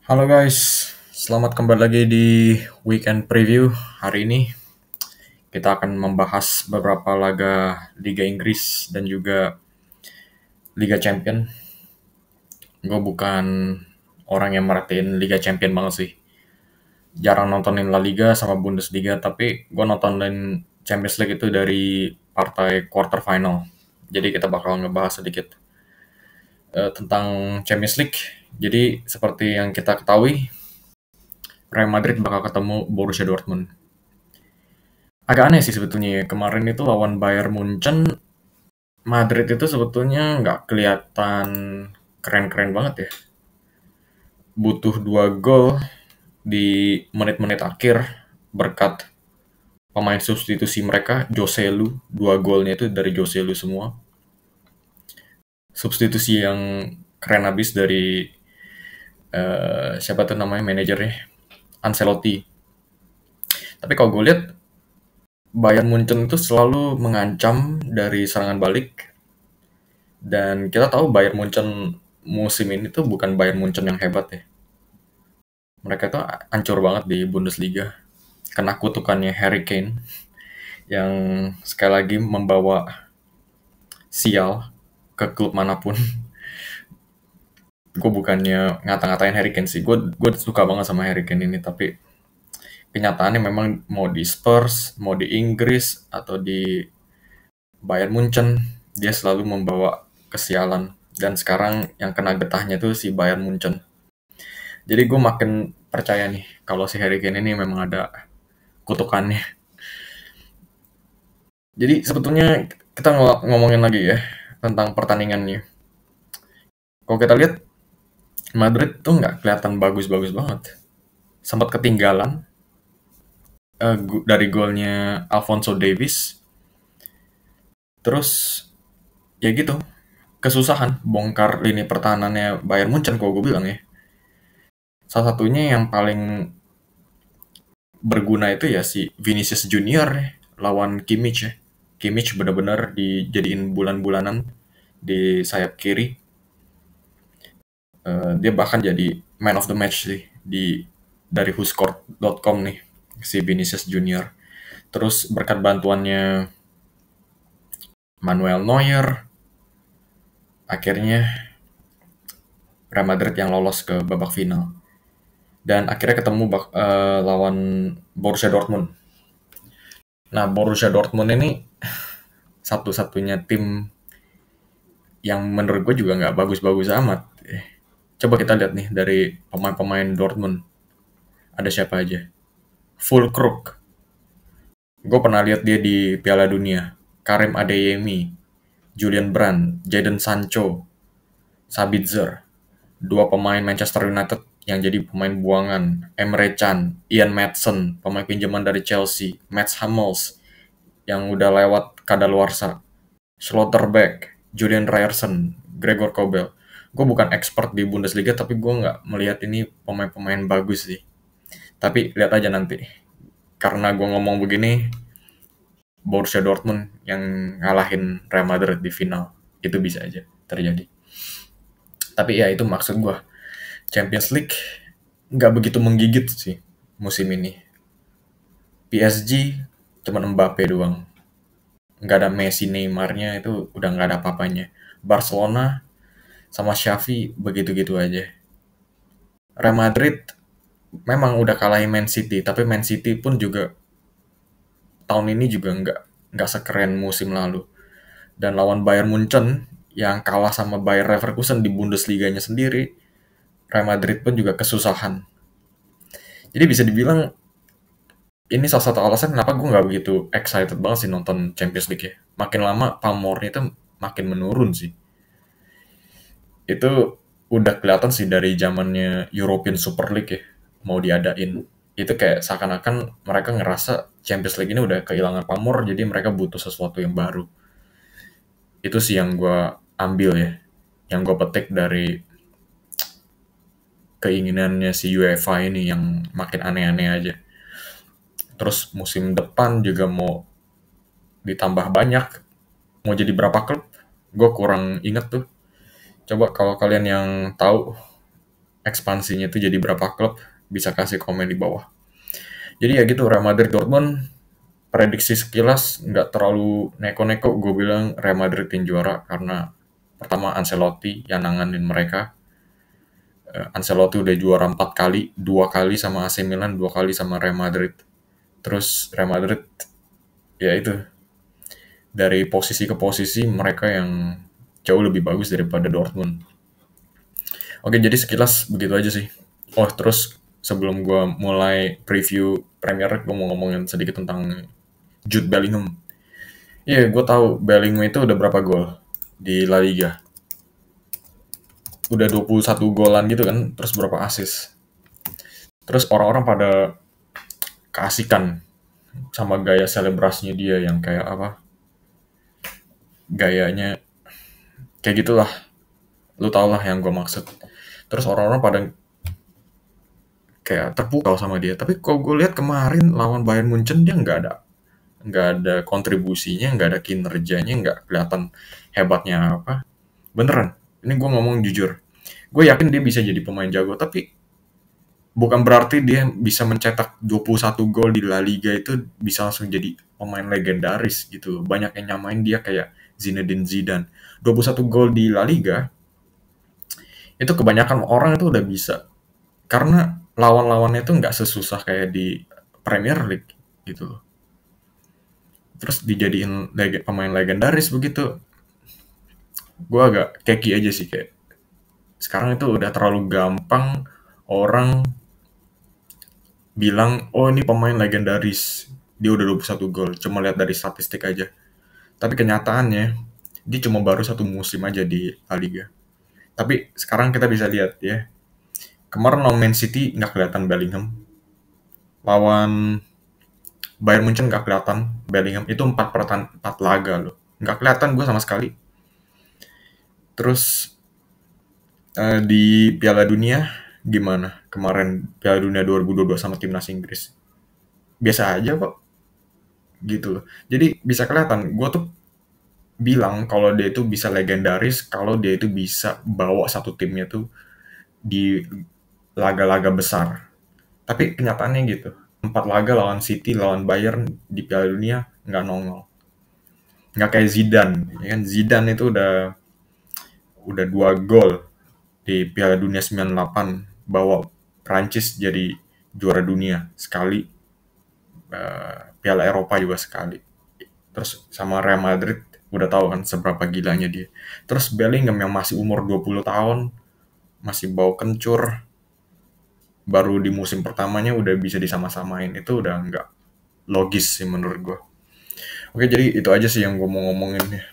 Halo guys, selamat kembali lagi di Weekend Preview. Hari ini kita akan membahas beberapa laga Liga Inggris dan juga Liga Champion. Gue bukan orang yang merhatiin Liga Champion banget sih. Jarang nontonin La Liga sama Bundesliga, tapi gue nontonin Champions League itu dari partai quarter final. Jadi kita bakal ngebahas sedikit tentang Champions League. Jadi seperti yang kita ketahui, Real Madrid bakal ketemu Borussia Dortmund. Agak aneh sih sebetulnya ya. Kemarin itu lawan Bayern Munchen, Madrid itu sebetulnya nggak kelihatan keren-keren banget ya. Butuh 2 gol di menit-menit akhir berkat pemain substitusi mereka, Joselu. 2 golnya itu dari Joselu semua. Substitusi yang keren habis dari siapa tuh namanya manajernya, Ancelotti. Tapi kalau gue lihat Bayern Munchen itu selalu mengancam dari serangan balik. Dan kita tahu Bayern Munchen musim ini tuh bukan Bayern Munchen yang hebat ya. Mereka tuh hancur banget di Bundesliga. Kena kutukannya Harry Kane yang sekali lagi membawa sial ke klub manapun. Gue bukannya ngata-ngatain Harry Kane sih. Gue suka banget sama Harry Kane ini, tapi kenyataannya memang mau di Spurs, mau di Inggris, atau di Bayern Munchen, dia selalu membawa kesialan. Dan sekarang yang kena getahnya tuh si Bayern Munchen. Jadi gue makin percaya nih kalau si Harry Kane ini memang ada kutukannya. Jadi sebetulnya kita ngomongin lagi ya tentang pertandingannya. Kalau kita lihat Madrid tuh nggak kelihatan bagus-bagus banget. Sempat ketinggalan dari golnya Alphonso Davies. Terus ya gitu, kesusahan bongkar lini pertahanannya Bayern Munchen kalau gue bilang ya. Salah satunya yang paling berguna itu ya si Vinicius Junior ya, lawan Kimmich ya. Kimmich benar-benar dijadiin bulan-bulanan di sayap kiri. Dia bahkan jadi man of the match sih dari whoscored.com nih, si Vinicius Junior. Terus berkat bantuannya Manuel Neuer, akhirnya Real Madrid yang lolos ke babak final. Dan akhirnya ketemu lawan Borussia Dortmund. Nah, Borussia Dortmund ini satu-satunya tim yang menurut gue juga nggak bagus-bagus amat. Coba kita lihat nih dari pemain-pemain Dortmund. Ada siapa aja? Full Crook. Gue pernah lihat dia di Piala Dunia. Karim Adeyemi, Julian Brandt, Jadon Sancho, Sabitzer. 2 pemain Manchester United yang jadi pemain buangan. Emre Can, Ian Maatsen, pemain pinjaman dari Chelsea. Mats Hummels, yang udah lewat kadaluarsa. Schlotterbeck, Julian Ryerson, Gregor Kobel. Gue bukan expert di Bundesliga, tapi gue nggak melihat ini pemain-pemain bagus sih. Tapi lihat aja nanti. Karena gue ngomong begini, Borussia Dortmund yang ngalahin Real Madrid di final. Itu bisa aja terjadi. Tapi ya itu maksud gue. Champions League nggak begitu menggigit sih musim ini. PSG cuma Mbappe doang. Nggak ada Messi, Neymarnya itu udah nggak ada apa-apanya. Barcelona sama Xavi begitu-gitu aja. Real Madrid memang udah kalahin Man City, tapi Man City pun juga tahun ini juga nggak sekeren musim lalu. Dan lawan Bayern Munchen yang kalah sama Bayer Leverkusen di Bundesliga-nya sendiri, Real Madrid pun juga kesusahan. Jadi bisa dibilang ini salah satu alasan kenapa gue nggak begitu excited banget sih nonton Champions League ya. Makin lama pamornya itu makin menurun sih. Itu udah kelihatan sih dari zamannya European Super League ya, mau diadain. Itu kayak seakan-akan mereka ngerasa Champions League ini udah kehilangan pamor, jadi mereka butuh sesuatu yang baru. Itu sih yang gue ambil ya, yang gue petik dari keinginannya si UEFA ini yang makin aneh-aneh aja. Terus musim depan juga mau ditambah banyak, mau jadi berapa klub? Gue kurang inget tuh. Coba kalau kalian yang tahu ekspansinya itu jadi berapa klub, bisa kasih komen di bawah. Jadi ya gitu, Real Madrid Dortmund, prediksi sekilas nggak terlalu neko-neko, gue bilang Real Madrid yang juara karena pertama Ancelotti yang nanganin mereka. Ancelotti udah juara 4 kali, 2 kali sama AC Milan, 2 kali sama Real Madrid. Terus Real Madrid ya itu, dari posisi ke posisi mereka yang jauh lebih bagus daripada Dortmund. Oke, jadi sekilas begitu aja sih. Oh, terus sebelum gue mulai preview Premier League, gue mau ngomongin sedikit tentang Jude Bellingham. Iya, gue tahu Bellingham itu udah berapa gol di La Liga. Udah 21 golan gitu kan, terus berapa assist. Terus orang-orang pada keasikan sama gaya selebrasinya dia yang kayak apa, gayanya kayak gitulah, lu tau lah yang gue maksud. Terus orang-orang pada kayak terpukau sama dia, tapi kalau gue lihat kemarin lawan Bayern Munchen dia nggak ada kontribusinya, nggak ada kinerjanya, nggak kelihatan hebatnya apa. Beneran, ini gue ngomong jujur, gue yakin dia bisa jadi pemain jago, tapi bukan berarti dia bisa mencetak 21 gol di La Liga itu bisa langsung jadi pemain legendaris gitu. Banyak yang nyamain dia kayak Zinedine Zidane. 21 gol di La Liga itu kebanyakan orang itu udah bisa. Karena lawan-lawannya itu nggak sesusah kayak di Premier League gitu loh. Terus dijadiin pemain legendaris begitu. Gue agak keki aja sih, kayak sekarang itu udah terlalu gampang orang bilang, oh ini pemain legendaris, dia udah 21 gol, cuma lihat dari statistik aja. Tapi kenyataannya, dia cuma baru 1 musim aja di La Liga. Tapi sekarang kita bisa lihat ya, kemarin lawan Man City nggak kelihatan Bellingham, lawan Bayern Munchen nggak kelihatan Bellingham, itu 4 laga loh. Nggak kelihatan gue sama sekali. Terus di Piala Dunia gimana? Kemarin Piala Dunia 2022 sama timnas Inggris. Biasa aja kok gitu loh. Jadi bisa kelihatan, gue tuh bilang kalau dia itu bisa legendaris kalau dia itu bisa bawa satu timnya tuh di laga-laga besar. Tapi kenyataannya gitu. 4 laga lawan City, lawan Bayern di Piala Dunia nggak nongol. Nggak kayak Zidane, ya kan? Zidane itu udah 2 gol di Piala Dunia 98, bawa Prancis jadi juara dunia sekali, Piala Eropa juga sekali. Terus sama Real Madrid udah tahu kan seberapa gilanya dia. Terus Bellingham yang masih umur 20 tahun, masih bau kencur, baru di musim pertamanya udah bisa disama-samain. Itu udah nggak logis sih menurut gue. Oke, jadi itu aja sih yang gue mau ngomongin ya.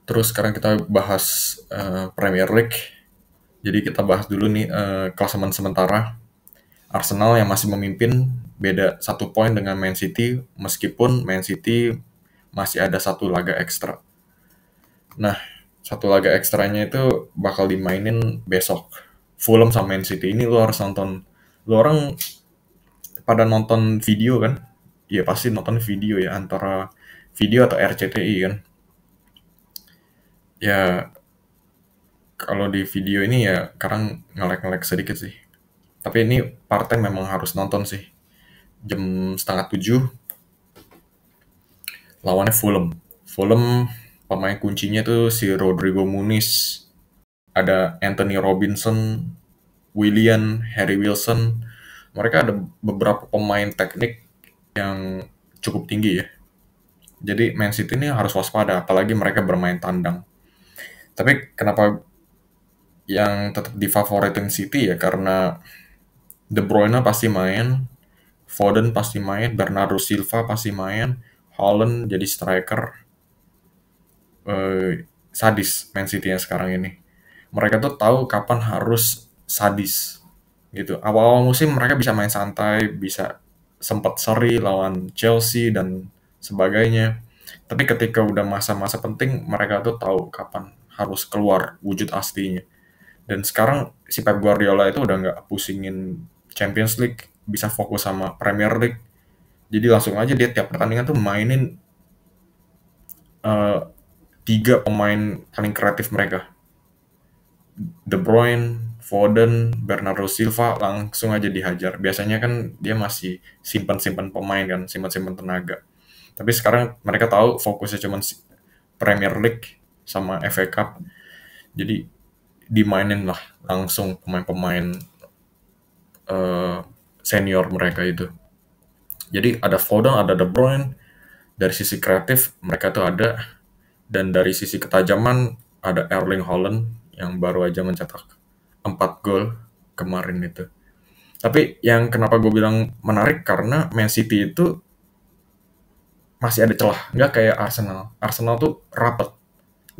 Terus sekarang kita bahas Premier League. Jadi kita bahas dulu nih klasemen sementara. Arsenal yang masih memimpin, beda 1 poin dengan Man City, meskipun Man City masih ada 1 laga ekstra. Nah, 1 laga ekstranya itu bakal dimainin besok. Fulham sama Man City ini lu harus nonton. Lu orang pada nonton video kan? Ya pasti nonton video ya, antara video atau RCTI kan. Ya kalau di video ini ya sekarang ngelek-ngelek sedikit sih. Tapi ini partai memang harus nonton sih. Jam setengah 7 lawannya Fulham. Fulham pemain kuncinya tuh si Rodrigo Muniz, ada Anthony Robinson, Willian, Harry Wilson. Mereka ada beberapa pemain teknik yang cukup tinggi ya. Jadi Man City ini harus waspada, apalagi mereka bermain tandang. Tapi kenapa yang tetap difavoritin City ya, karena De Bruyne pasti main, Foden pasti main, Bernardo Silva pasti main, Haaland jadi striker. Sadis Man City yang sekarang ini. Mereka tuh tahu kapan harus sadis gitu. Awal-awal musim mereka bisa main santai, bisa sempat seri lawan Chelsea dan sebagainya. Tapi ketika udah masa-masa penting, mereka tuh tahu kapan harus keluar wujud aslinya. Dan sekarang si Pep Guardiola itu udah nggak pusingin Champions League, bisa fokus sama Premier League. Jadi langsung aja dia tiap pertandingan tuh mainin 3 pemain paling kreatif mereka. De Bruyne, Foden, Bernardo Silva langsung aja dihajar. Biasanya kan dia masih simpan-simpan pemain kan, simpan-simpan tenaga. Tapi sekarang mereka tahu fokusnya cuma Premier League sama FA Cup. Jadi dimainin lah langsung pemain-pemain senior mereka itu. Jadi ada Foden, ada De Bruyne. Dari sisi kreatif mereka tuh ada, dan dari sisi ketajaman ada Erling Haaland yang baru aja mencetak 4 gol kemarin itu. Tapi yang kenapa gue bilang menarik karena Man City itu masih ada celah, nggak kayak Arsenal. Arsenal tuh rapat,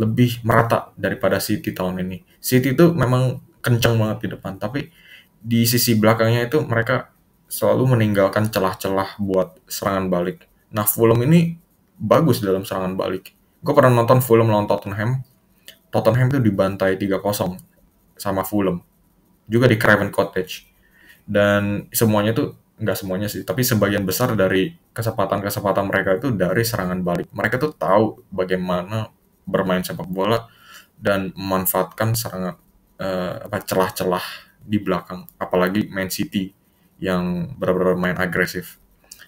lebih merata daripada City tahun ini. City tuh memang kencang banget di depan, tapi di sisi belakangnya itu mereka selalu meninggalkan celah-celah buat serangan balik. Nah, Fulham ini bagus dalam serangan balik. Gue pernah nonton Fulham lawan Tottenham. Tottenham tuh dibantai 3-0 sama Fulham. Juga di Craven Cottage. Dan semuanya tuh, nggak semuanya sih, tapi sebagian besar dari kesempatan-kesempatan mereka itu dari serangan balik. Mereka tuh tahu bagaimana bermain sepak bola dan memanfaatkan serangan celah-celah di belakang, apalagi Man City yang benar-benar main agresif.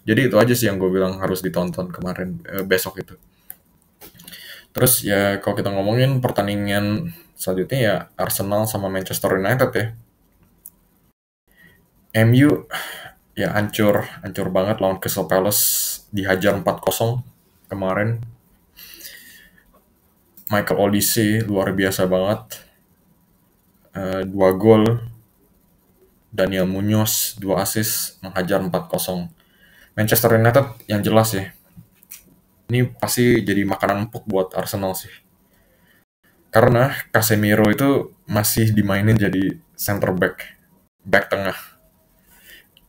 Jadi itu aja sih yang gue bilang harus ditonton kemarin, besok itu. Terus ya kalau kita ngomongin pertandingan selanjutnya ya Arsenal sama Manchester United ya. MU ya hancur banget lawan Crystal Palace, dihajar 4-0 kemarin. Michael Olise luar biasa banget, 2 gol. Daniel Munoz 2 assist, menghajar 4-0. Manchester United yang jelas ya, ini pasti jadi makanan empuk buat Arsenal sih. Karena Casemiro itu masih dimainin jadi center back tengah.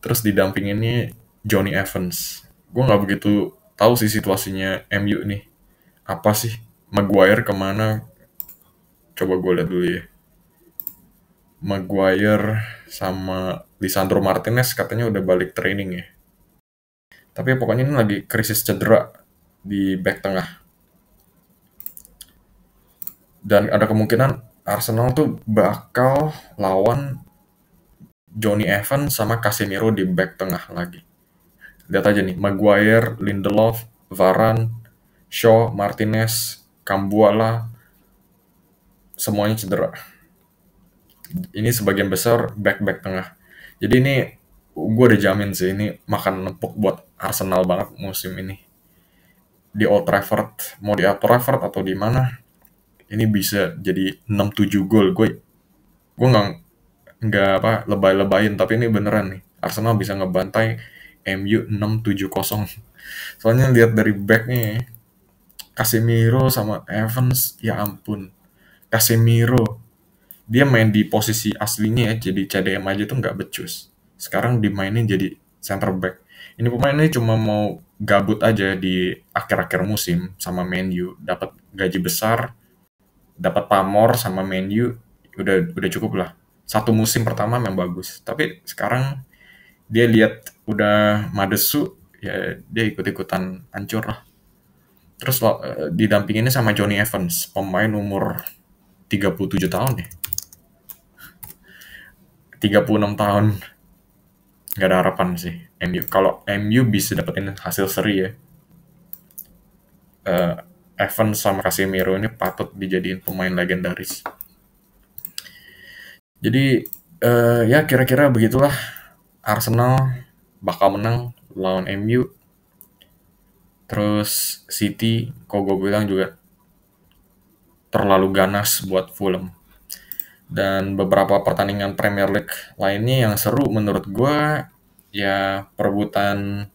Terus didampinginnya Johnny Evans. Gue nggak begitu tahu sih situasinya MU nih. Apa sih? Maguire kemana? Coba gue lihat dulu ya. Maguire sama Lisandro Martinez katanya udah balik training ya. Tapi pokoknya ini lagi krisis cedera di back tengah. Dan ada kemungkinan Arsenal tuh bakal lawan Johnny Evans sama Casemiro di back tengah lagi. Lihat aja nih, Maguire, Lindelof, Varane, Shaw, Martinez, Kambuala, semuanya cedera. Ini sebagian besar back-back tengah. Jadi ini gue udah jamin sih, ini makan empuk buat Arsenal banget musim ini. Di Old Trafford, mau di Old Trafford atau di mana, ini bisa jadi 6-7 gol. Gue nggak apa lebay-lebayin, tapi ini beneran nih. Arsenal bisa ngebantai MU 6-7-0. Soalnya lihat dari backnya, Casemiro sama Evans, ya ampun. Casemiro, dia main di posisi aslinya ya, jadi CDM aja tuh nggak becus. Sekarang dimainin jadi center back. Ini pemain ini cuma mau gabut aja di akhir-akhir musim sama Man U, dapat gaji besar, dapat pamor sama Man U, udah cukup lah. Satu musim pertama memang bagus, tapi sekarang dia lihat udah madesu, ya dia ikut-ikutan hancur lah. Terus didampinginnya sama Johnny Evans, pemain umur 37 tahun ya. 36 tahun. Nggak ada harapan sih MU. Kalau MU bisa dapetin hasil seri ya, Evans sama Casemiro ini patut dijadiin pemain legendaris. Jadi ya kira-kira begitulah. Arsenal bakal menang lawan MU. Terus City, kok gue bilang juga terlalu ganas buat Fulham. Dan beberapa pertandingan Premier League lainnya yang seru menurut gue ya perebutan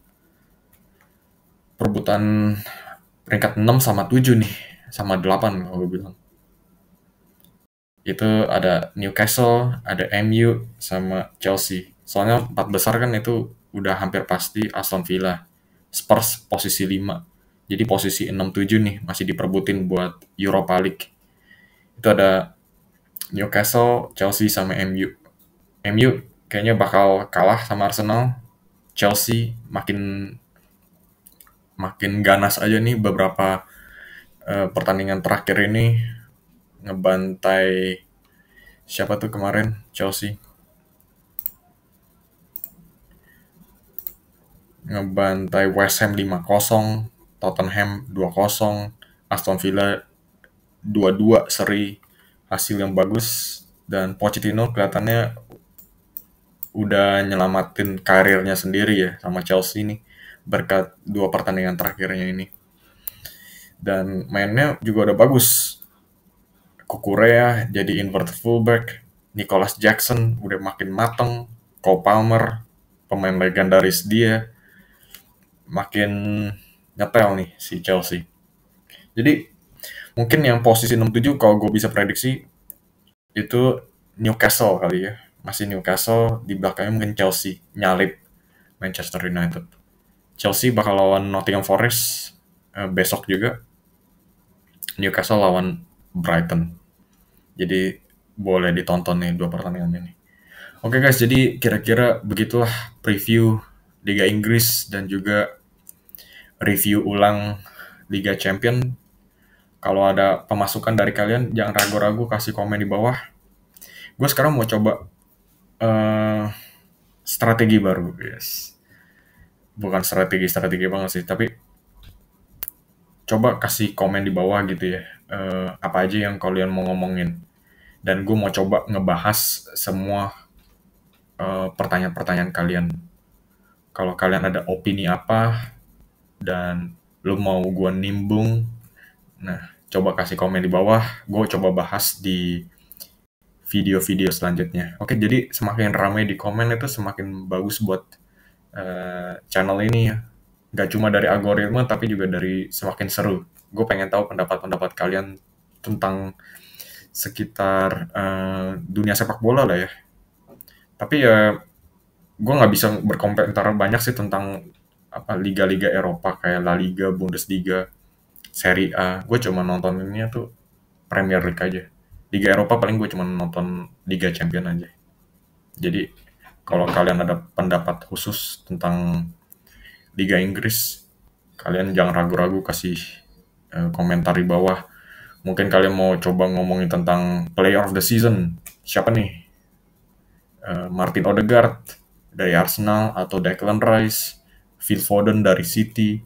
peringkat 6 sama 7 nih, sama 8 kalau gue bilang. Itu ada Newcastle, ada MU, sama Chelsea. Soalnya 4 besar kan itu udah hampir pasti Aston Villa. Spurs posisi 5. Jadi posisi 6-7 nih masih diperbutin buat Europa League. Itu ada Newcastle, Chelsea, sama MU. MU kayaknya bakal kalah sama Arsenal. Chelsea makin ganas aja nih beberapa pertandingan terakhir ini, ngebantai Siapa tuh kemarin? Chelsea ngebantai West Ham 5-0, Tottenham 2-0, Aston Villa 2-2 seri, hasil yang bagus, dan Pochettino kelihatannya udah nyelamatin karirnya sendiri ya sama Chelsea ini berkat 2 pertandingan terakhirnya ini. Dan mainnya juga udah bagus. Kukurea jadi inverted fullback, Nicholas Jackson udah makin mateng, Cole Palmer pemain legendaris dia makin nyetel nih si Chelsea. Jadi mungkin yang posisi 67 kalau gue bisa prediksi itu Newcastle kali ya. Masih Newcastle, di belakangnya mungkin Chelsea, nyalip Manchester United. Chelsea bakal lawan Nottingham Forest besok juga. Newcastle lawan Brighton. Jadi boleh ditonton nih 2 pertandingan ini. Oke guys, jadi kira-kira begitulah preview Liga Inggris dan juga review ulang Liga Champion. Kalau ada pemasukan dari kalian, jangan ragu-ragu kasih komen di bawah. Gue sekarang mau coba eh, strategi baru, guys. Bukan strategi banget sih, tapi coba kasih komen di bawah gitu ya. Apa aja yang kalian mau ngomongin. Dan gue mau coba ngebahas semua pertanyaan-pertanyaan kalian. Kalau kalian ada opini apa dan lu mau gue nimbung, nah coba kasih komen di bawah. Gue coba bahas di video-video selanjutnya. Oke, jadi semakin ramai di komen itu semakin bagus buat channel ini ya. Gak cuma dari algoritma, tapi juga dari semakin seru. Gue pengen tahu pendapat-pendapat kalian tentang sekitar dunia sepak bola lah ya. Tapi ya gue nggak bisa berkomentar banyak sih tentang apa liga-liga Eropa kayak La Liga, Bundesliga, Serie A. Gue cuma nontoninnya tuh Premier League aja. Liga Eropa paling gue cuma nonton Liga Champion aja. Jadi kalau kalian ada pendapat khusus tentang Liga Inggris, kalian jangan ragu-ragu kasih komentar di bawah. Mungkin kalian mau coba ngomongin tentang Player of the Season. Siapa nih? Martin Odegaard dari Arsenal atau Declan Rice, Phil Foden dari City.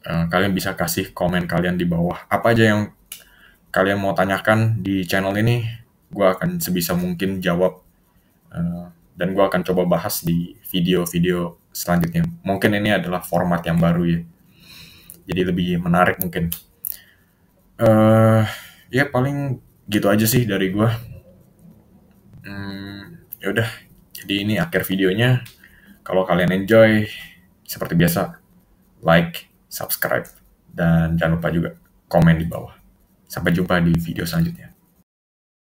Kalian bisa kasih komen kalian di bawah. Apa aja yang kalian mau tanyakan di channel ini, gue akan sebisa mungkin jawab. Dan gue akan coba bahas di video-video selanjutnya. Mungkin ini adalah format yang baru ya. Jadi lebih menarik mungkin. Ya paling gitu aja sih dari gue. Ya udah. Jadi ini akhir videonya. Kalau kalian enjoy, seperti biasa, like, subscribe, dan jangan lupa juga komen di bawah. Sampai jumpa di video selanjutnya.